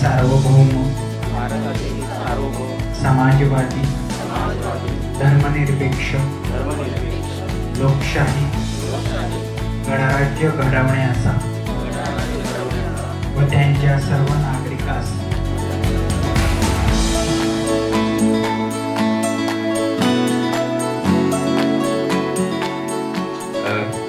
सार्वभौम समाजवादी धर्मनिरपेक्ष लोकशाही गणराज्य घडवण्याचा व त्यांच्या सर्व नागरिकास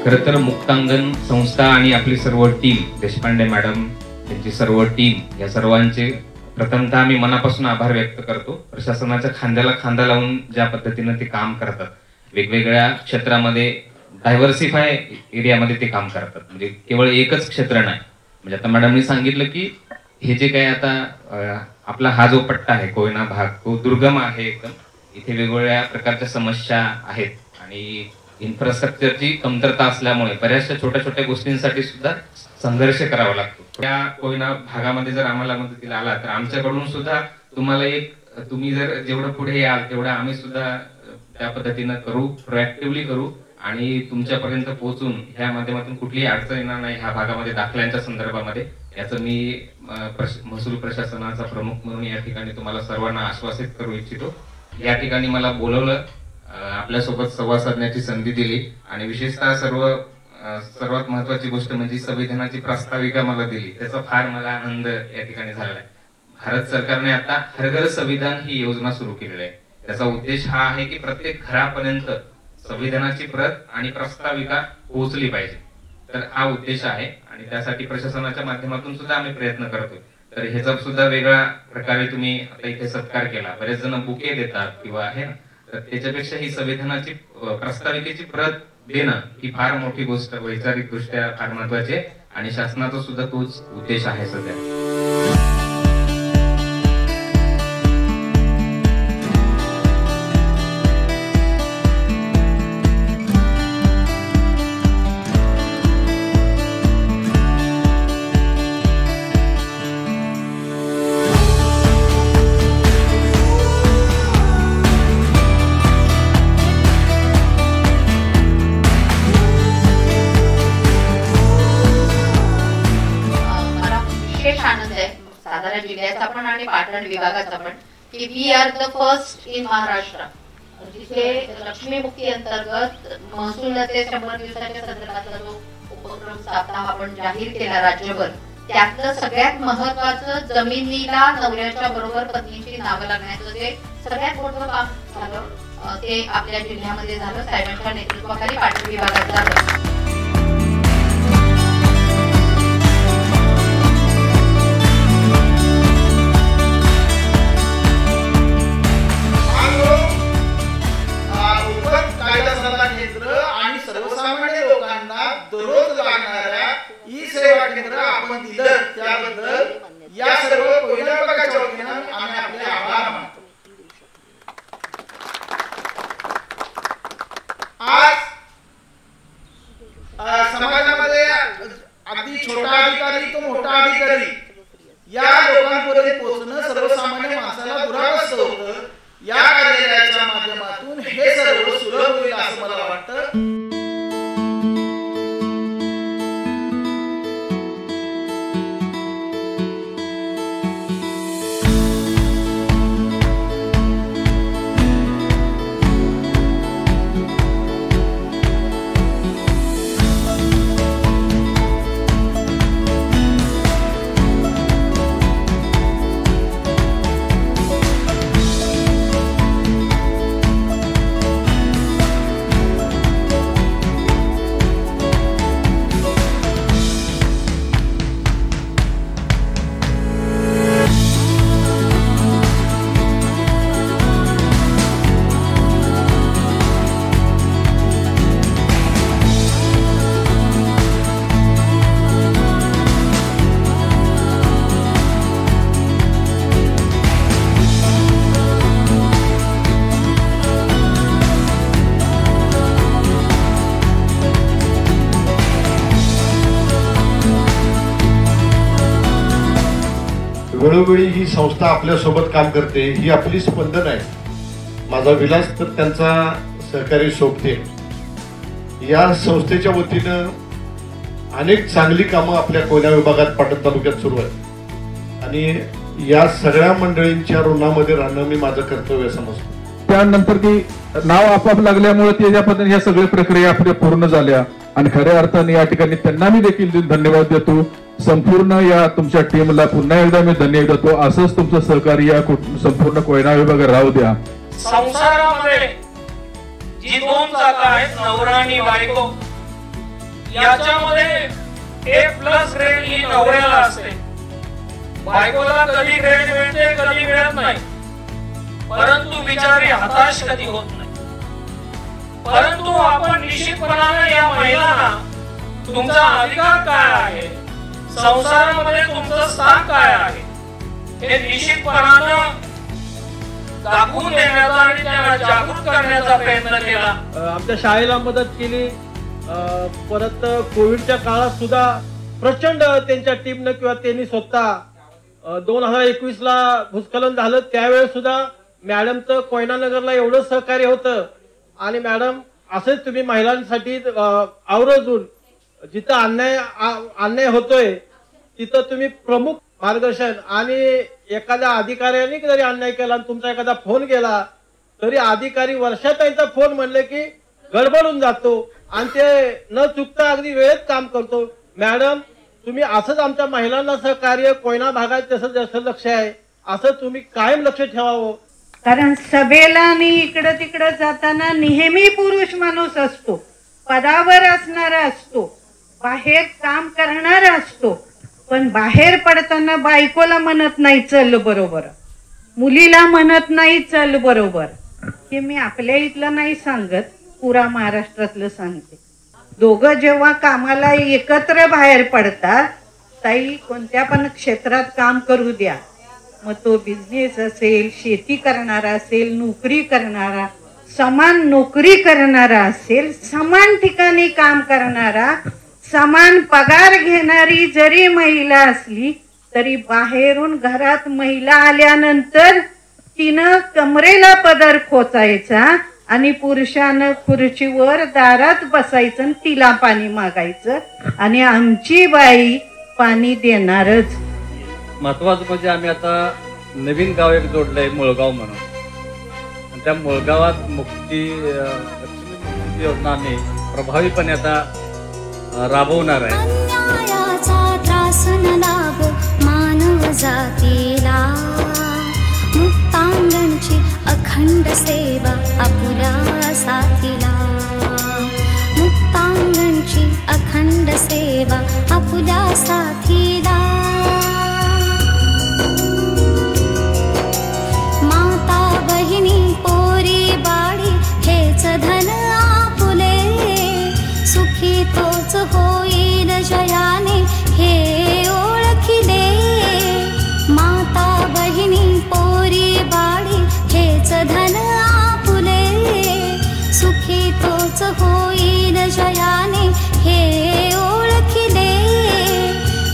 खरं तर मुक्तांगण संस्था आणि आपली सर्व टीम, देशपांडे मॅडम त्यांची सर्व टीम, या सर्वांचे प्रथमतः मी मनापासून आभार व्यक्त करतो. प्रशासनाच्या खांद्याला खांदा लावून ज्या पद्धतीने ते काम करतात, वेगवेगळ्या क्षेत्रामध्ये डायव्हर्सिफाय एरियामध्ये ते काम करतात. म्हणजे केवळ एकच क्षेत्र नाही. म्हणजे आता मॅडमनी सांगितलं की हे जे काय आता आपला हा जो पट्टा आहे कोयना भाग, तो दुर्गम आहे एकदम. इथे वेगवेगळ्या प्रकारच्या समस्या आहेत आणि इन्फ्रास्ट्रक्चरची कमतरता असल्यामुळे बऱ्याचशा छोट्या छोट्या गोष्टींसाठी सुद्धा संघर्ष करावा लागतो. त्या कोयना भागामध्ये जर आम्हाला मदतीला आला तर आमच्याकडून सुद्धा तुम्ही जर जेवढं पुढे याल तेवढं आम्ही सुद्धा त्या पद्धतीनं करू, प्रोएक्टिव्हली करू आणि तुमच्यापर्यंत पोहोचून ह्या माध्यमातून कुठलीही अडचण येणार नाही ह्या भागामध्ये दाखल्यांच्या संदर्भामध्ये. याचं मी महसूल प्रशासनाचा प्रमुख म्हणून या ठिकाणी तुम्हाला सर्वांना आश्वासित करू इच्छितो. या ठिकाणी मला बोलवलं, आपल्यासोबत संवाद साधण्याची संधी दिली आणि विशेषतः सर्वात महत्वाची गोष्ट म्हणजे संविधानाची प्रास्ताविका मला दिली. त्याचा फार मला आनंद या ठिकाणी झाला आहे. भारत सरकारने आता हर घर संविधान ही योजना सुरू केलेली आहे. त्याचा उद्देश हा आहे की प्रत्येक घरापर्यंत संविधानाची प्रत आणि प्रास्ताविका पोहोचली पाहिजे. तर हा उद्देश आहे आणि त्यासाठी प्रशासनाच्या माध्यमातून सुद्धा आम्ही प्रयत्न करतोय. तर ह्याचा सुद्धा वेगळ्या प्रकारे तुम्ही आता इथे सत्कार केला. बरेच जण बुके देतात किंवा आहे ना, तर त्याच्यापेक्षा ही संविधानाची प्रास्ताविकेची प्रत देणं ही फार मोठी गोष्ट, वैचारिक दृष्ट्या फार महत्वाची आहे आणि शासनाचा सुद्धा तोच उद्देश आहे सध्या. आनंद आहे सातारा जिल्ह्याचा पण आणि पाटण विभागाचा पण की we are the first in Maharashtra जिथे लक्ष्मी मुक्ती अंतर्गत महसुलाचे 100 दिवसाच्या संदर्भातला जो उपक्रम सप्ताह आपण जाहीर केला राज्यभर, त्यातलं सगळ्यात महत्वाचं जमिनीला नवऱ्याच्या बरोबर पत्नीची नावं लागण्याचं जे सगळ्यात मोठं काम झालं ते आपल्या जिल्ह्यामध्ये झालं. साहेबांच्या नेतृत्वाखाली पाटण विभागात झालं. आणि सर्वसामान्य लोकांना दररोज लागणाऱ्या ई सेवा केंद्र आपण दिलं, त्याबद्दल या सर्व कोयना विभागाच्या वतीनं आम्ही आपले आभार मानतो. आज समाजामध्ये अगदी छोटा अधिकारी तो मोठा अधिकारी या लोकांपर्यंत पोहोचणं सर्वसामान्य माणसाला दुरावस्त होतं. या कार्यालयाच्या माध्यमातून हे सर्व सुलभ होईल असं मला वाटतं. वेळोवेळी ही संस्था आपल्यासोबत काम करते, ही आपली स्पंदन आहे. माझा विलास तर त्यांचा सहकारी सोबते. या संस्थेच्या वतीनं अनेक चांगली कामं आपल्या कोयना विभागात पाटण तालुक्यात सुरू आहेत आणि या सगळ्या मंडळींच्या ऋणामध्ये राहणं मी माझं कर्तव्य समजतो. त्यानंतर ती नाव आपाप लागल्यामुळे त्याच्या पद्धतीने या सगळ्या प्रक्रिया आपल्या पूर्ण झाल्या आणि खऱ्या अर्थाने या ठिकाणी त्यांना मी देखील धन्यवाद देतो. संपूर्ण या तुमच्या टीमला पुन्हा एकदा मी धन्यवाद देतो. असंच तुमचं सहकार्य या संपूर्ण कोयना विभागात राहू द्या. संसारामध्ये जी दोन जागा आहेत नवरा आणि बायको, याच्यामध्ये एक प्लस ग्रेड ही नवऱ्याला असते. बायकोला कधी ग्रेड मिळते कधी मिळत नाही, परंतु बिचारी हताश कधी होत नाही. परंतु आपण निश्चितपणाने या महिलांना तुमचा अधिकार काय आहे, संसारामध्ये तुमचं स्थान काय आहे, हे निश्चितपणानं दाखवून देण्याचा आणि त्यांना जागृत करण्याचा प्रयत्न केला. आमच्या शाळेला मदत केली. परत कोविडच्या काळात सुद्धा प्रचंड त्यांच्या टीमनं किंवा त्यांनी स्वतः 2021ला भूस्खलन झालं त्यावेळेस सुद्धा मॅडमचं कोयना नगरला एवढं सहकार्य होतं. आणि मॅडम असेच तुम्ही महिलांसाठी आवर्जून जिथं अन्याय होतोय तिथं तुम्ही प्रमुख मार्गदर्शन, आणि एखाद्या अधिकाऱ्याने जरी अन्याय केला आणि तुमचा एखादा फोन गेला तरी अधिकारी वर्षात त्यांचा फोन म्हणले की गडबडून जातो आणि ते न चुकता अगदी वेळेत काम करतो. मॅडम तुम्ही असंच आमच्या महिलांना सहकार्य कोयना भागात जसं लक्ष आहे असं तुम्ही कायम लक्ष ठेवावं. कारण सभेला आणि इकडं तिकडं जाताना नेहमी पुरुष माणूस असतो, पदावर असणारा असतो, बाहेर काम करणारा असतो, पण बाहेर पडताना बायकोला म्हणत नाही चल बरोबर, मुलीला म्हणत नाही चल बरोबर. हे मी आपल्या इथलं नाही सांगत, पुरा महाराष्ट्रातलं सांगते. दोघं जेव्हा कामाला एकत्र बाहेर पडतात, ताई कोणत्या पण क्षेत्रात काम करू द्या, मग तो बिझनेस असेल, शेती करणारा असेल, नोकरी करणारा, समान नोकरी करणारा असेल, समान ठिकाणी काम करणारा, समान पगार घेणारी जरी महिला असली तरी बाहेरून घरात महिला आल्यानंतर तिनं कमरेला पदर खोचायचा आणि पुरुषानं खुर्चीवर दारात बसायचं आणि तिला पाणी मागायचं आणि आमची बाई पाणी देणारच. महत्वाचं म्हणजे आम्ही आता नवीन गाव एक जोडलंय मुळगाव म्हणून, आणि त्या मुळगावात लक्ष्मी मुक्ती योजना आम्ही प्रभावीपणे आता राबवणार आहे. अन्यायाचा त्रास न लागो मानव जातीला, मुक्तांगणची अखंड सेवा आपुल्या साथीला, मुक्तांगणची अखंड सेवा आपुल्या साथीला. माता बहिणी पोरी बाळी हेच धन आपुले, सुखी तोच होईल जयाने हे ओळखिले. माता बहिणी पोरी बाळी हेच धन आपुले, सुखी तोच होईल जयाने हे ओळखिले.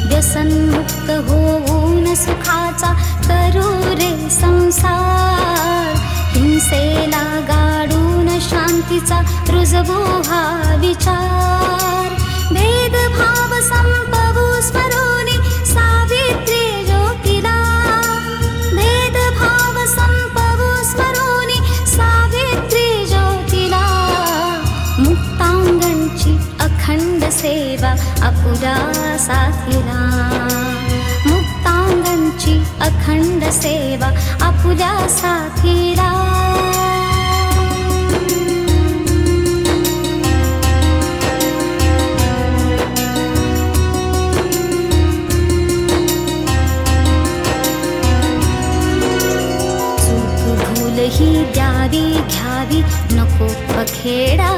व्यसनमुक्त होऊन सुखाचा करू रे संसार, हिंसेला गाडून शांतीचा रुजवू हा विचार. भेदभाव संपवू स्मरोनी सावित्री ज्योतीला, भेदभाव संपवू स्मरोनी सावित्री ज्योतीला. मुक्तांगणची अखंड सेवा आपुल्या साथीला, मुक्तांगणची अखंड सेवा आपुल्या साथीला. ही द्यावी घ्यावी नको पखेडा,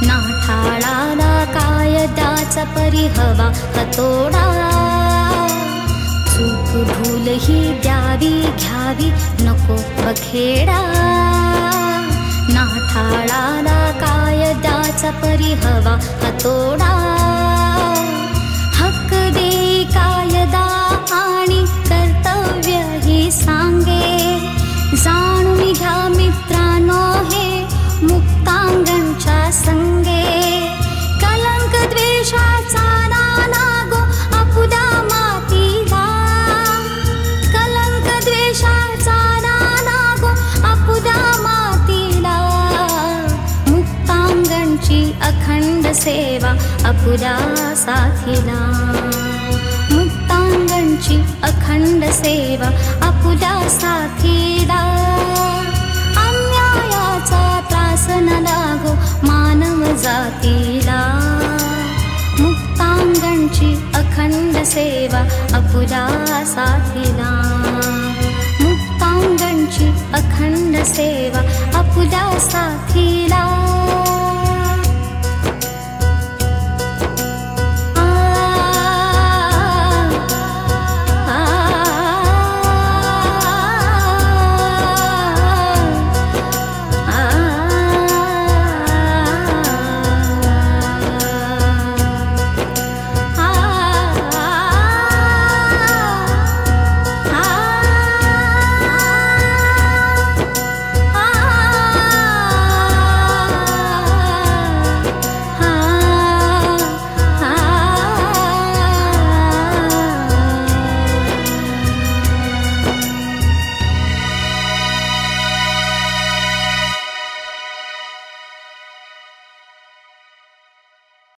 नाठाळाला कायद्याचा परिहवा हतोडा. चूक भूल ही द्यावी घ्यावी नको पखेडा, नाठाळाला कायद्याचा परिहवा हतोडा. हक्क दे कायदा आणि कर्तव्य ही सांगे, जाणून घ्या मित्रांनो हे मुक्तांगणच्या संगे. कलंक द्वेषाचा ना लागो आपुल्या मातीला, सेवा आपुल्या साथीला, मुक्तांगणची अखंड सेवा आपुल्या साथीला, अन्यायाचा त्रास न लागो मानव जातीला, मुक्तांगणची अखंड सेवा आपुल्या साथीला, मुक्तांगणची अखंड सेवा आपुल्या साथीला.